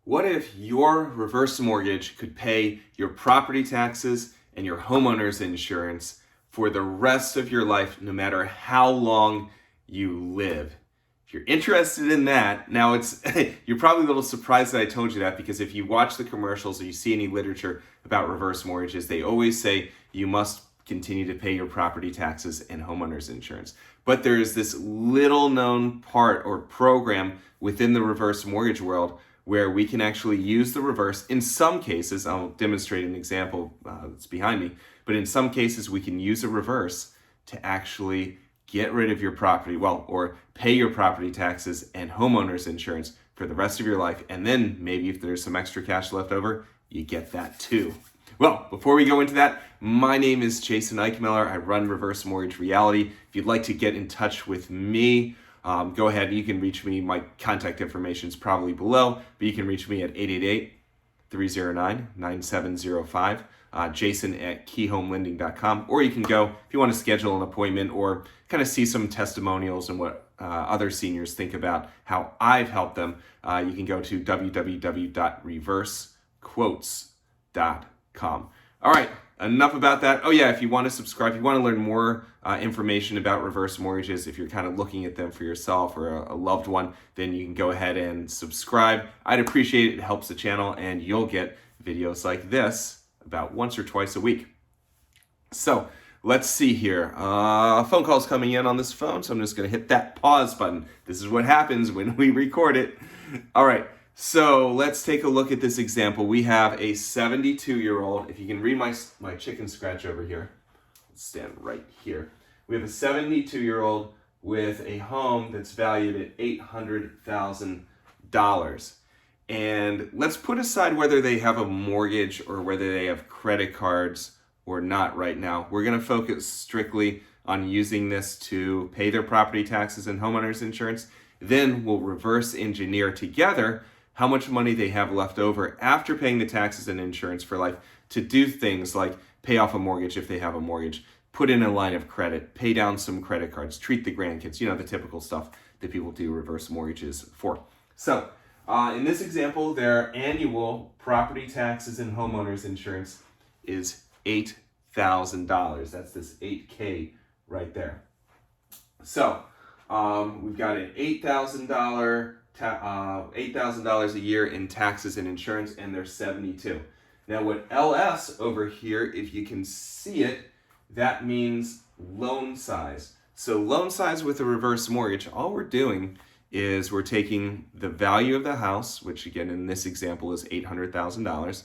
What if your reverse mortgage could pay your property taxes and your homeowner's insurance for the rest of your life, no matter how long you live? If you're interested in that, now you're probably a little surprised that I told you that, because if you watch the commercials or you see any literature about reverse mortgages, they always say you must continue to pay your property taxes and homeowner's insurance. But there is this little known part or program within the reverse mortgage world where we can actually use the reverse. In some cases, I'll demonstrate an example that's behind me, but in some cases we can use a reverse to actually get rid of your property, or pay your property taxes and homeowner's insurance for the rest of your life. And then maybe if there's some extra cash left over, you get that too. Well, before we go into that, my name is Jason Eichmiller. I run Reverse Mortgage Reality. If you'd like to get in touch with me, go ahead. You can reach me. My contact information is probably below, but you can reach me at 888-309-9705, jason@keyhomelending.com, or you can go, if you want to schedule an appointment or kind of see some testimonials and what other seniors think about how I've helped them, you can go to www.reversequotes.com. All right, enough about that. Oh yeah, if you want to subscribe, if you want to learn more information about reverse mortgages, if you're kind of looking at them for yourself or a loved one, then you can go ahead and subscribe. I'd appreciate it. It helps the channel, and you'll get videos like this about once or twice a week. So let's see here. Phone call's coming in on this phone, so I'm just going to hit that pause button. This is what happens when we record it. All right. So let's take a look at this example. We have a 72-year-old. If you can read my chicken scratch over here. Let's stand right here. We have a 72-year-old with a home that's valued at $800,000. And let's put aside whether they have a mortgage or whether they have credit cards or not right now. We're going to focus strictly on using this to pay their property taxes and homeowners insurance. Then we'll reverse engineer together how much money they have left over after paying the taxes and insurance for life to do things like pay off a mortgage if they have a mortgage, put in a line of credit, pay down some credit cards, treat the grandkids, the typical stuff that people do reverse mortgages for. So in this example, their annual property taxes and homeowners insurance is $8,000. That's this 8K right there. So we've got an $8,000 a year in taxes and insurance, and they're 72. Now what LS over here, if you can see it, that means loan size. So loan size with a reverse mortgage, all we're doing is we're taking the value of the house, which again in this example is $800,000,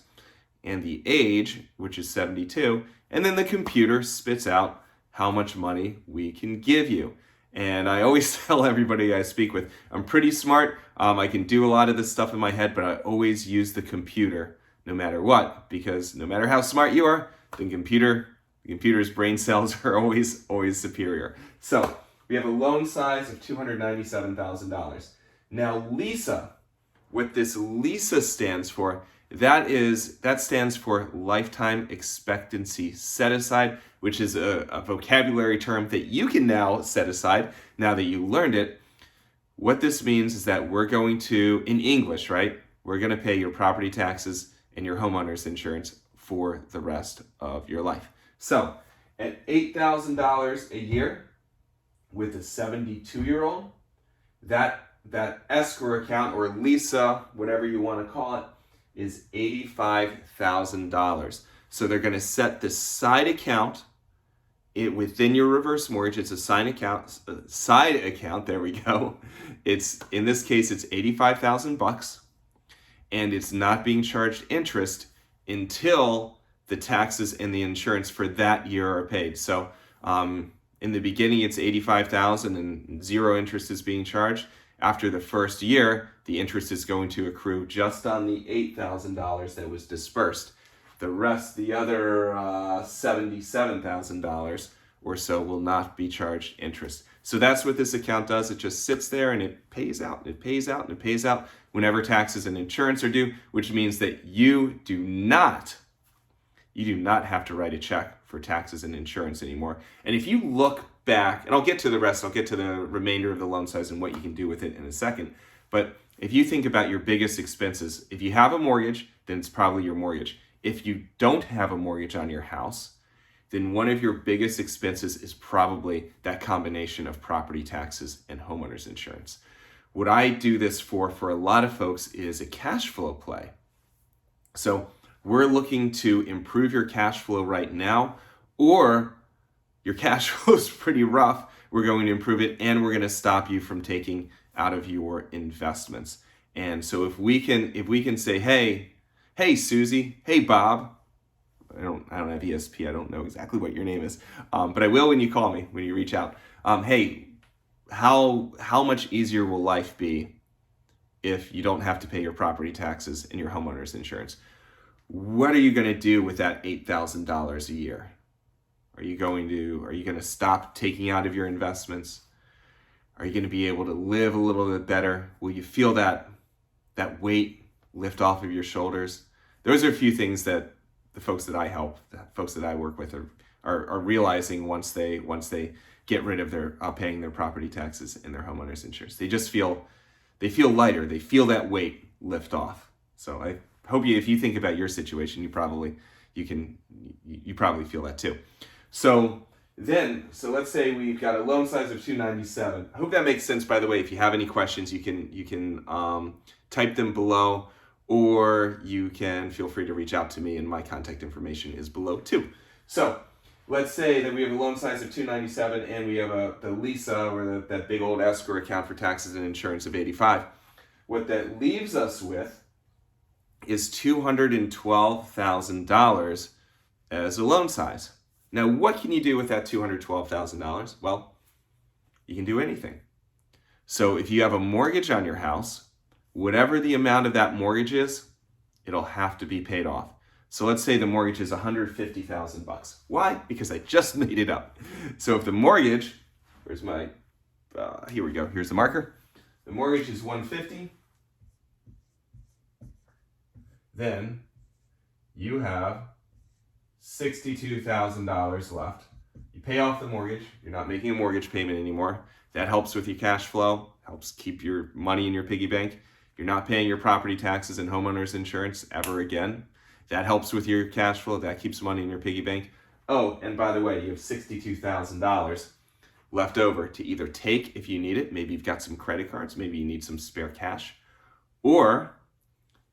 and the age, which is 72, and then the computer spits out how much money we can give you. And I always tell everybody I speak with, I'm pretty smart. I can do a lot of this stuff in my head, but I always use the computer no matter what, because no matter how smart you are, the computer's brain cells are always superior. So we have a loan size of $297,000. Now LESA, what this LESA stands for, that stands for lifetime expectancy set aside, which is a vocabulary term that you can now set aside now that you learned it. What this means is that we're going to, in English, right? We're going to pay your property taxes and your homeowner's insurance for the rest of your life. So at $8,000 a year with a 72-year-old, that escrow account, or LESA, whatever you want to call it, is $85,000. So they're going to set the side account within your reverse mortgage. It's a side account. There we go. In this case, it's $85,000, and it's not being charged interest until the taxes and the insurance for that year are paid. So in the beginning, it's $85,000 and zero interest is being charged. After the first year, the interest is going to accrue just on the $8,000 that was dispersed. The rest, the other $77,000 or so, will not be charged interest. So that's what this account does. It just sits there and it pays out, and it pays out, and it pays out whenever taxes and insurance are due, which means that you do not have to write a check for taxes and insurance anymore. And if you look back, and I'll get to the rest, I'll get to the remainder of the loan size and what you can do with it in a second, but if you think about your biggest expenses, if you have a mortgage, then it's probably your mortgage. If you don't have a mortgage on your house, then one of your biggest expenses is probably that combination of property taxes and homeowners insurance. What I do this for a lot of folks is a cash flow play. So we're looking to improve your cash flow right now, or your cash flow is pretty rough. We're going to improve it, and we're going to stop you from taking out of your investments. And so if we can say, hey Susie, hey Bob, I don't have ESP. I don't know exactly what your name is, but I will when you call me, when you reach out. Hey, how much easier will life be if you don't have to pay your property taxes and your homeowners insurance? What are you going to do with that $8,000 a year? Are you going to stop taking out of your investments? Are you going to be able to live a little bit better? Will you feel that weight lift off of your shoulders? Those are a few things that the folks that I help, the folks that I work with are realizing once they get rid of their paying their property taxes and their homeowners insurance. They feel lighter. They feel that weight lift off. So I hope if you think about your situation, you probably feel that too. So let's say we've got a loan size of $297. I hope that makes sense. By the way, if you have any questions, you can type them below, or you can feel free to reach out to me, and my contact information is below too. So let's say that we have a loan size of $297, and we have the LESA, or that big old escrow account for taxes and insurance, of $85. What that leaves us with is $212,000 as a loan size. Now, what can you do with that $212,000? Well, you can do anything. So if you have a mortgage on your house, whatever the amount of that mortgage is, it'll have to be paid off. So let's say the mortgage is $150,000. Why? Because I just made it up. So if the mortgage, where's my, here we go, here's the marker. The mortgage is $150,000. Then you have $62,000 left. You pay off the mortgage. You're not making a mortgage payment anymore. That helps with your cash flow, helps keep your money in your piggy bank. You're not paying your property taxes and homeowners insurance ever again. That helps with your cash flow. That keeps money in your piggy bank. Oh, and by the way, you have $62,000 left over to either take if you need it. Maybe you've got some credit cards. Maybe you need some spare cash. Or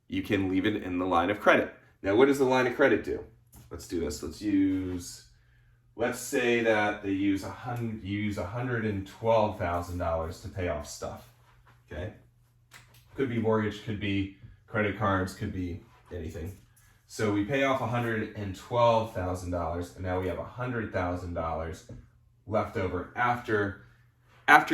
you can leave it in the line of credit. Now, what does the line of credit do? Let's do this. Let's say that they use $112,000 to pay off stuff. Okay? Could be mortgage, could be credit cards, could be anything. So we pay off $112,000, and now we have $100,000 left over after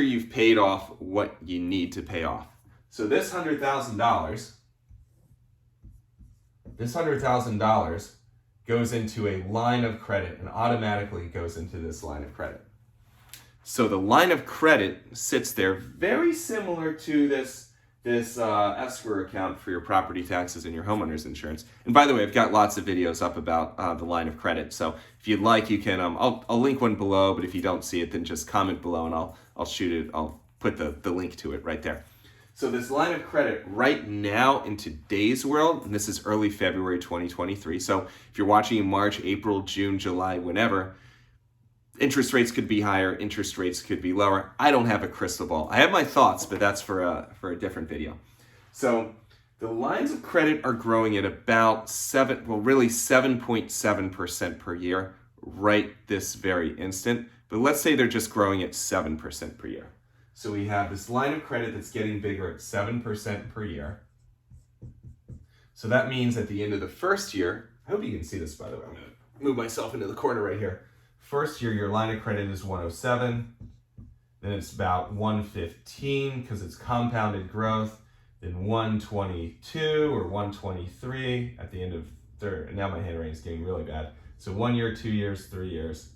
you've paid off what you need to pay off. So this $100,000 goes into a line of credit and automatically goes into this line of credit. So the line of credit sits there very similar to this escrow account for your property taxes and your homeowners insurance. And by the way, I've got lots of videos up about the line of credit. So if you'd like, you can, I'll link one below, but if you don't see it, then just comment below and I'll shoot it. I'll put the link to it right there. So this line of credit right now in today's world, and this is early February 2023. So if you're watching in March, April, June, July, whenever, interest rates could be higher, interest rates could be lower. I don't have a crystal ball. I have my thoughts, but that's for a different video. So the lines of credit are growing at about 7.7% per year right this very instant. But let's say they're just growing at 7% per year. So we have this line of credit that's getting bigger at 7% per year. So that means at the end of the first year, I hope you can see this, by the way. I'm going to move myself into the corner right here. First year, your line of credit is 107. Then it's about 115 because it's compounded growth. Then 122 or 123 at the end of third. And now my handwriting is getting really bad. So 1 year, 2 years, 3 years.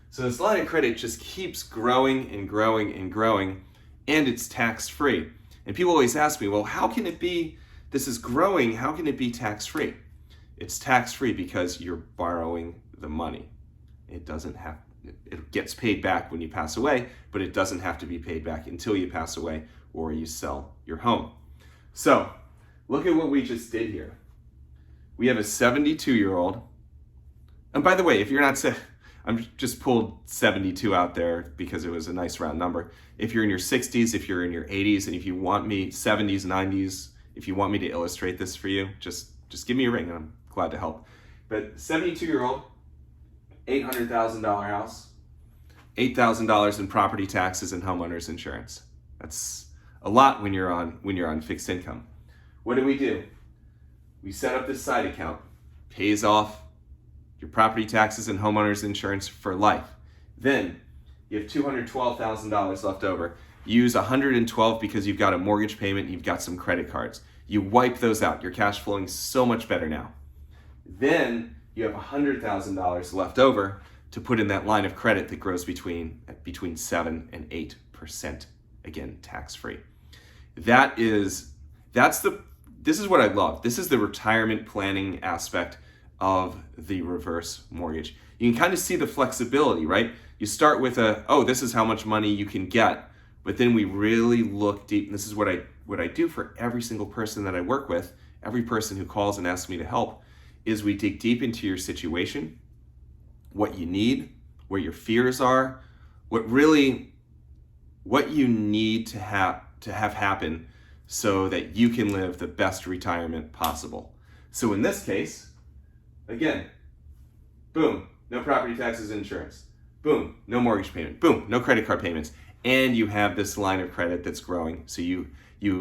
So this line of credit just keeps growing and growing and growing, and it's tax-free. And people always ask me, well, how can it be, this is growing, how can it be tax-free? It's tax-free because you're borrowing the money. It gets paid back when you pass away, but it doesn't have to be paid back until you pass away or you sell your home. So look at what we just did here. We have a 72-year-old. And by the way, if you're not, I'm just pulled 72 out there because it was a nice round number. If you're in your 60s, if you're in your 80s, and if you want me, 70s, 90s, if you want me to illustrate this for you, just give me a ring and I'm glad to help. But 72-year-old, $800,000 house, $8,000 in property taxes and homeowners insurance. That's a lot when you're on fixed income. What do? We set up this side account, pays off your property taxes and homeowners insurance for life. Then you have $212,000 left over. You use $112 because you've got a mortgage payment and you've got some credit cards. You wipe those out. Your cash flowing so much better now. Then you have $100,000 left over to put in that line of credit that grows between 7 and 8%. Again, tax-free. This is what I love. This is the retirement planning aspect of the reverse mortgage. You can kind of see the flexibility, right? You start with this is how much money you can get, but then we really look deep. And this is what I do for every single person that I work with, every person who calls and asks me to help, is we dig deep into your situation, what you need, where your fears are, what you need to have happen so that you can live the best retirement possible. So in this case, again, boom, no property taxes, insurance. Boom, no mortgage payment. Boom, no credit card payments. And you have this line of credit that's growing. So you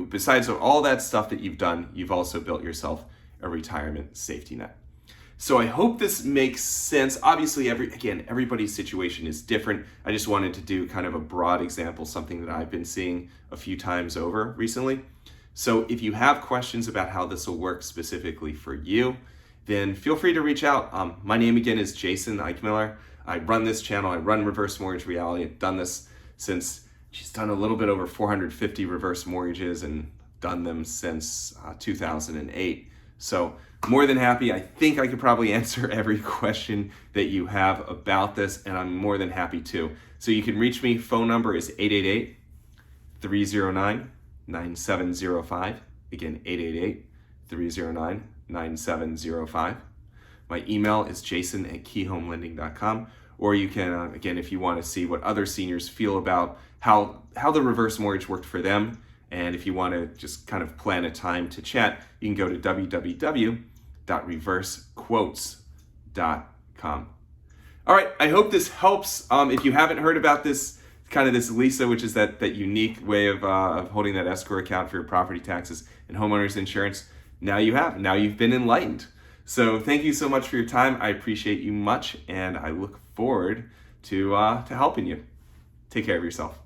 besides all that stuff that you've done, you've also built yourself a retirement safety net. So I hope this makes sense. Obviously, everybody's situation is different. I just wanted to do kind of a broad example, something that I've been seeing a few times over recently. So if you have questions about how this will work specifically for you, then feel free to reach out. My name again is Jason Eichmiller. I run this channel. I run Reverse Mortgage Reality. I've done this since, she's done a little bit over 450 reverse mortgages and done them since 2008. So more than happy. I think I could probably answer every question that you have about this, and I'm more than happy to. So you can reach me. Phone number is 888-309-9705. Again, 888-309-9705. My email is jason@keyhomelending.com. Or you can, again, if you want to see what other seniors feel about how the reverse mortgage worked for them, and if you want to just kind of plan a time to chat, you can go to www.reversequotes.com. All right, I hope this helps. If you haven't heard about this, kind of this LESA, which is that unique way of holding that escrow account for your property taxes and homeowners insurance, now you have. Now you've been enlightened. So thank you so much for your time. I appreciate you much, and I look forward to helping you. Take care of yourself.